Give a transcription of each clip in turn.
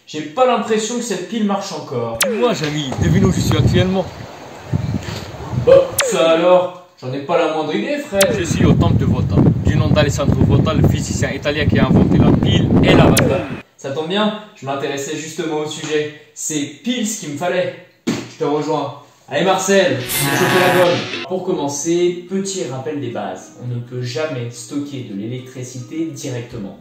J'ai pas l'impression que cette pile marche encore. Moi, Jamy, devine où je suis actuellement. Bah, ça alors, j'en ai pas la moindre idée, Fred. Je suis au temple de Volta, du nom d'Alessandro Volta, le physicien italien qui a inventé la pile et la batterie. Ça tombe bien, je m'intéressais justement au sujet. C'est pile ce qu'il me fallait. Je te rejoins. Allez Marcel, chauffer la bonne. Pour commencer, petit rappel des bases. On ne peut jamais stocker de l'électricité directement.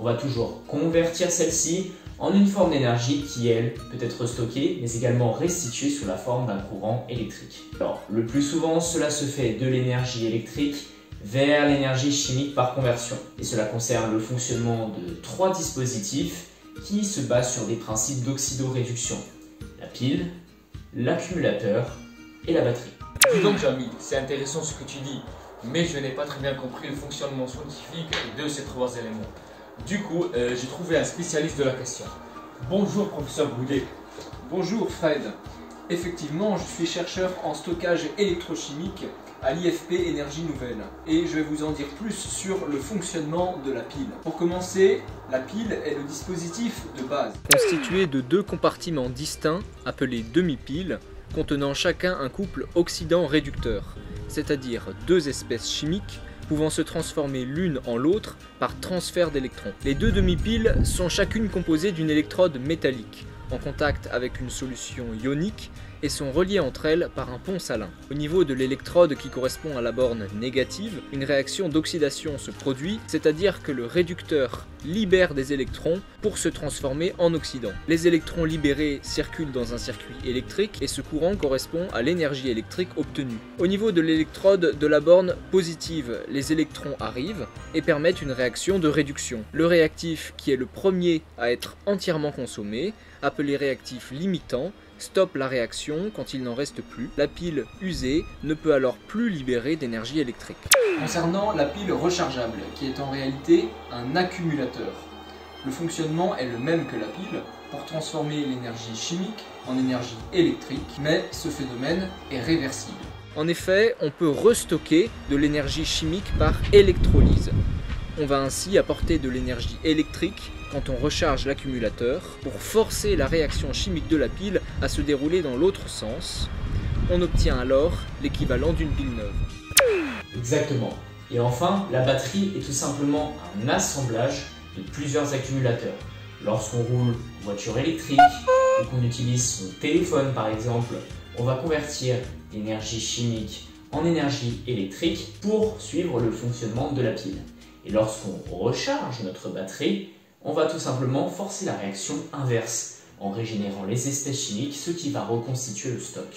On va toujours convertir celle-ci en une forme d'énergie qui, elle, peut être stockée, mais également restituée sous la forme d'un courant électrique. Alors, le plus souvent, cela se fait de l'énergie électrique vers l'énergie chimique par conversion. Et cela concerne le fonctionnement de 3 dispositifs qui se basent sur des principes d'oxydoréduction. La pile, l'accumulateur et la batterie. Dis donc, Jamy, c'est intéressant ce que tu dis, mais je n'ai pas très bien compris le fonctionnement scientifique de ces 3 éléments. Du coup, j'ai trouvé un spécialiste de la question. Bonjour, professeur Boudet. Bonjour Fred. Effectivement, je suis chercheur en stockage électrochimique à l'IFP Énergie Nouvelle et je vais vous en dire plus sur le fonctionnement de la pile. Pour commencer, la pile est le dispositif de base, constitué de 2 compartiments distincts appelés demi-piles, contenant chacun un couple oxydant-réducteur, c'est-à-dire 2 espèces chimiques pouvant se transformer l'une en l'autre par transfert d'électrons. Les 2 demi-piles sont chacune composées d'une électrode métallique, en contact avec une solution ionique, et sont reliées entre elles par un pont salin. Au niveau de l'électrode qui correspond à la borne négative, une réaction d'oxydation se produit, c'est-à-dire que le réducteur libère des électrons pour se transformer en oxydant. Les électrons libérés circulent dans un circuit électrique et ce courant correspond à l'énergie électrique obtenue. Au niveau de l'électrode de la borne positive, les électrons arrivent et permettent une réaction de réduction. Le réactif, qui est le premier à être entièrement consommé, appelé réactif limitant, stoppe la réaction quand il n'en reste plus. La pile usée ne peut alors plus libérer d'énergie électrique. Concernant la pile rechargeable, qui est en réalité un accumulateur, le fonctionnement est le même que la pile pour transformer l'énergie chimique en énergie électrique, mais ce phénomène est réversible. En effet, on peut restocker de l'énergie chimique par électrolyse. On va ainsi apporter de l'énergie électrique quand on recharge l'accumulateur pour forcer la réaction chimique de la pile à se dérouler dans l'autre sens. On obtient alors l'équivalent d'une pile neuve. Exactement. Et enfin, la batterie est tout simplement un assemblage de plusieurs accumulateurs. Lorsqu'on roule en voiture électrique ou qu'on utilise son téléphone par exemple, on va convertir l'énergie chimique en énergie électrique pour suivre le fonctionnement de la pile. Et lorsqu'on recharge notre batterie, on va tout simplement forcer la réaction inverse en régénérant les espèces chimiques, ce qui va reconstituer le stock.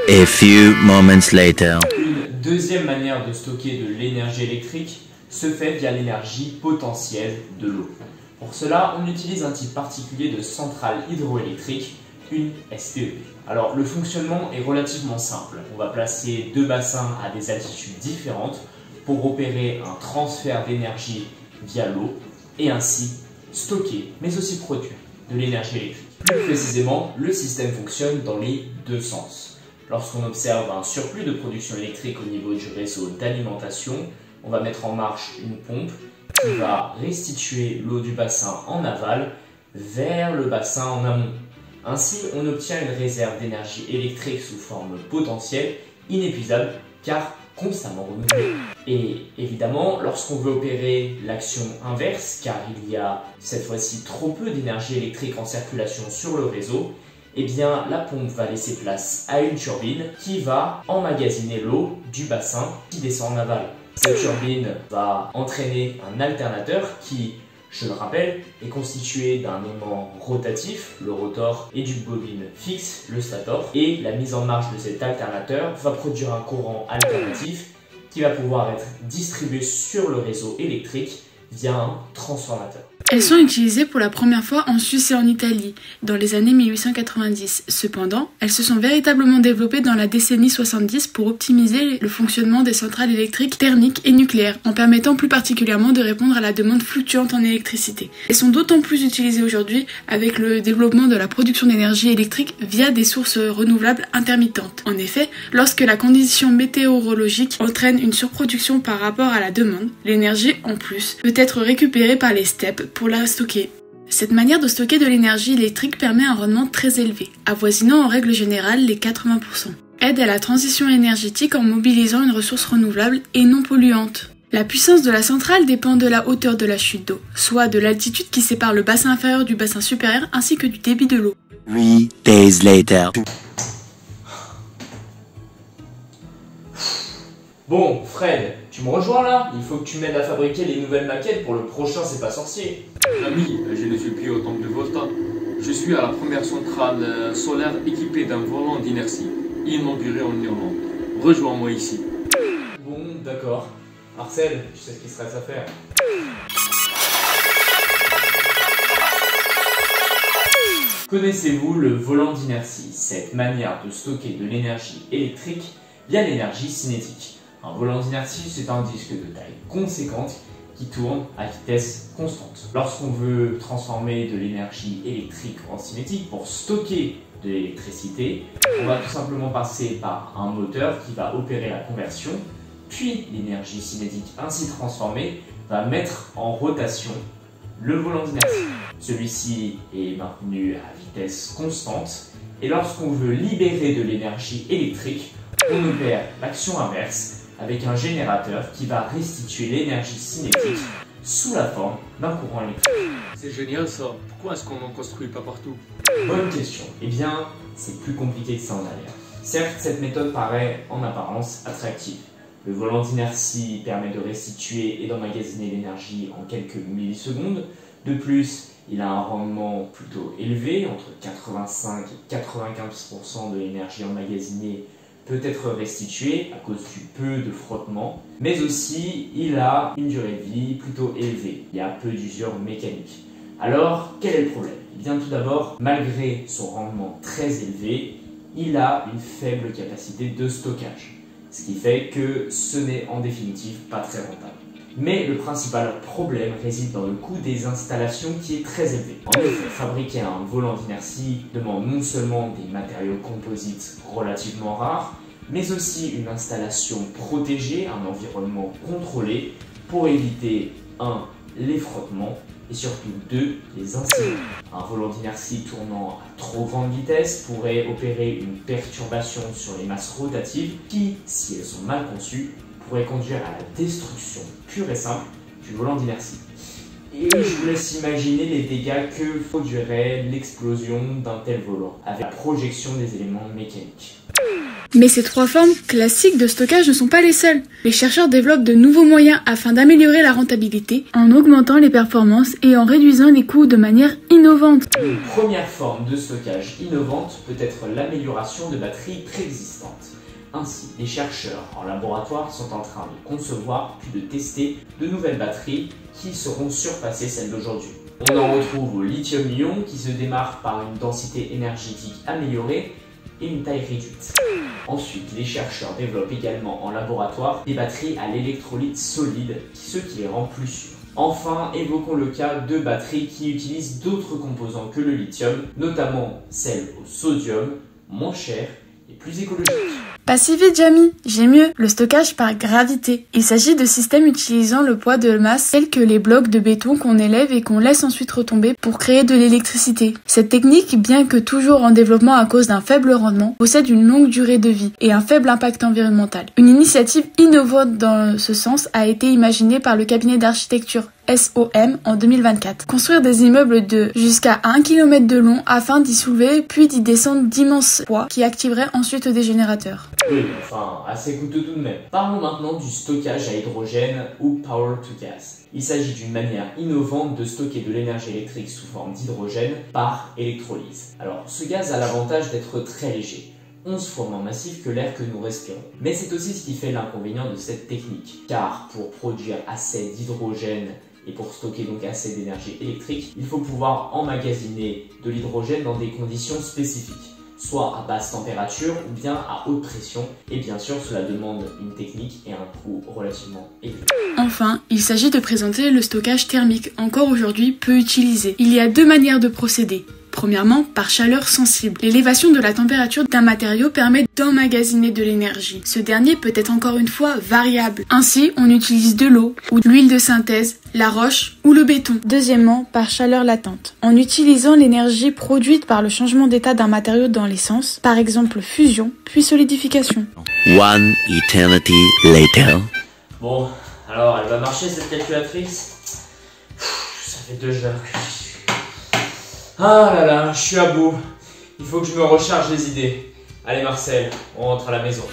A few moments later. Une deuxième manière de stocker de l'énergie électrique se fait via l'énergie potentielle de l'eau. Pour cela, on utilise un type particulier de centrale hydroélectrique, une STEP. Alors, le fonctionnement est relativement simple. On va placer 2 bassins à des altitudes différentes pour opérer un transfert d'énergie via l'eau et ainsi stocker, mais aussi produire de l'énergie électrique. Plus précisément, le système fonctionne dans les 2 sens. Lorsqu'on observe un surplus de production électrique au niveau du réseau d'alimentation, on va mettre en marche une pompe qui va restituer l'eau du bassin en aval vers le bassin en amont. Ainsi, on obtient une réserve d'énergie électrique sous forme potentielle, inépuisable, car constamment renouvelée. Et évidemment, lorsqu'on veut opérer l'action inverse, car il y a cette fois-ci trop peu d'énergie électrique en circulation sur le réseau, eh bien la pompe va laisser place à une turbine qui va emmagasiner l'eau du bassin qui descend en aval. Cette turbine va entraîner un alternateur qui, je le rappelle, est constitué d'un aimant rotatif, le rotor, et d'une bobine fixe, le stator. Et la mise en marche de cet alternateur va produire un courant alternatif qui va pouvoir être distribué sur le réseau électrique via un transformateur. Elles sont utilisées pour la première fois en Suisse et en Italie, dans les années 1890. Cependant, elles se sont véritablement développées dans la décennie 70 pour optimiser le fonctionnement des centrales électriques thermiques et nucléaires, en permettant plus particulièrement de répondre à la demande fluctuante en électricité. Elles sont d'autant plus utilisées aujourd'hui avec le développement de la production d'énergie électrique via des sources renouvelables intermittentes. En effet, lorsque la condition météorologique entraîne une surproduction par rapport à la demande, l'énergie en plus peut être récupérée par les steppes pour la stocker. Cette manière de stocker de l'énergie électrique permet un rendement très élevé, avoisinant en règle générale les 80%. Aide à la transition énergétique en mobilisant une ressource renouvelable et non polluante. La puissance de la centrale dépend de la hauteur de la chute d'eau, soit de l'altitude qui sépare le bassin inférieur du bassin supérieur ainsi que du débit de l'eau. 3 days later. Bon, Fred, tu me rejoins là? Il faut que tu m'aides à fabriquer les nouvelles maquettes pour le prochain C'est pas sorcier. Ami, je ne suis plus au temple de Volta. Je suis à la première centrale solaire équipée d'un volant d'inertie, inauguré en Irlande. Rejoins-moi ici. Bon, d'accord. Marcel, tu sais ce qu'il se reste à faire. Connaissez-vous le volant d'inertie, cette manière de stocker de l'énergie électrique via l'énergie cinétique? Un volant d'inertie, c'est un disque de taille conséquente qui tourne à vitesse constante. Lorsqu'on veut transformer de l'énergie électrique en cinétique pour stocker de l'électricité, on va tout simplement passer par un moteur qui va opérer la conversion, puis l'énergie cinétique ainsi transformée va mettre en rotation le volant d'inertie. Celui-ci est maintenu à vitesse constante et lorsqu'on veut libérer de l'énergie électrique, on opère l'action inverse avec un générateur qui va restituer l'énergie cinétique sous la forme d'un courant électrique. C'est génial ça. Pourquoi est-ce qu'on n'en construit pas partout? Bonne question. Eh bien, c'est plus compliqué que ça en a l'air. Certes, cette méthode paraît en apparence attractive. Le volant d'inertie permet de restituer et d'emmagasiner l'énergie en quelques millisecondes. De plus, il a un rendement plutôt élevé, entre 85 et 95% de l'énergie emmagasinée peut être restituée à cause du peu de frottement, mais aussi il a une durée de vie plutôt élevée. Il y a peu d'usure mécanique. Alors, quel est le problème? Eh bien, tout d'abord, malgré son rendement très élevé, il a une faible capacité de stockage, ce qui fait que ce n'est en définitive pas très rentable. Mais le principal problème réside dans le coût des installations qui est très élevé. En effet, fabriquer un volant d'inertie demande non seulement des matériaux composites relativement rares, mais aussi une installation protégée, un environnement contrôlé pour éviter 1. Les frottements et surtout 2. Les incidents. Un volant d'inertie tournant à trop grande vitesse pourrait opérer une perturbation sur les masses rotatives qui, si elles sont mal conçues, pourrait conduire à la destruction pure et simple du volant d'inertie. Et je vous laisse imaginer les dégâts que produirait l'explosion d'un tel volant, avec la projection des éléments mécaniques. Mais ces trois formes classiques de stockage ne sont pas les seules. Les chercheurs développent de nouveaux moyens afin d'améliorer la rentabilité, en augmentant les performances et en réduisant les coûts de manière innovante. Une première forme de stockage innovante peut être l'amélioration de batteries préexistantes. Ainsi, les chercheurs en laboratoire sont en train de concevoir puis de tester de nouvelles batteries qui seront surpasser celles d'aujourd'hui. On en retrouve au lithium-ion qui se démarque par une densité énergétique améliorée et une taille réduite. Ensuite, les chercheurs développent également en laboratoire des batteries à l'électrolyte solide, ce qui les rend plus sûres. Enfin, évoquons le cas de batteries qui utilisent d'autres composants que le lithium, notamment celles au sodium, moins chères et plus écologiques. Pas si vite, Jamie, j'ai mieux, le stockage par gravité. Il s'agit de systèmes utilisant le poids de masse tels que les blocs de béton qu'on élève et qu'on laisse ensuite retomber pour créer de l'électricité. Cette technique, bien que toujours en développement à cause d'un faible rendement, possède une longue durée de vie et un faible impact environnemental. Une initiative innovante dans ce sens a été imaginée par le cabinet d'architecture SOM en 2024. Construire des immeubles de jusqu'à 1 km de long afin d'y soulever puis d'y descendre d'immenses poids qui activeraient ensuite des générateurs. Oui, enfin, assez coûteux tout de même. Parlons maintenant du stockage à hydrogène ou Power to Gas. Il s'agit d'une manière innovante de stocker de l'énergie électrique sous forme d'hydrogène par électrolyse. Alors, ce gaz a l'avantage d'être très léger, 11 fois moins massif que l'air que nous respirons. Mais c'est aussi ce qui fait l'inconvénient de cette technique, car pour produire assez d'hydrogène et pour stocker donc assez d'énergie électrique, il faut pouvoir emmagasiner de l'hydrogène dans des conditions spécifiques, soit à basse température ou bien à haute pression, et bien sûr cela demande une technique et un coût relativement élevé. Enfin, il s'agit de présenter le stockage thermique, encore aujourd'hui peu utilisé. Il y a deux manières de procéder. Premièrement, par chaleur sensible. L'élévation de la température d'un matériau permet d'emmagasiner de l'énergie. Ce dernier peut être encore une fois variable. Ainsi, on utilise de l'eau ou de l'huile de synthèse, la roche ou le béton. Deuxièmement, par chaleur latente. En utilisant l'énergie produite par le changement d'état d'un matériau dans l'essence, par exemple fusion, puis solidification. One eternity later. Bon, alors elle va marcher cette calculatrice? Ça fait 2 heures. Ah là là, je suis à bout. Il faut que je me recharge les idées. Allez Marcel, on rentre à la maison.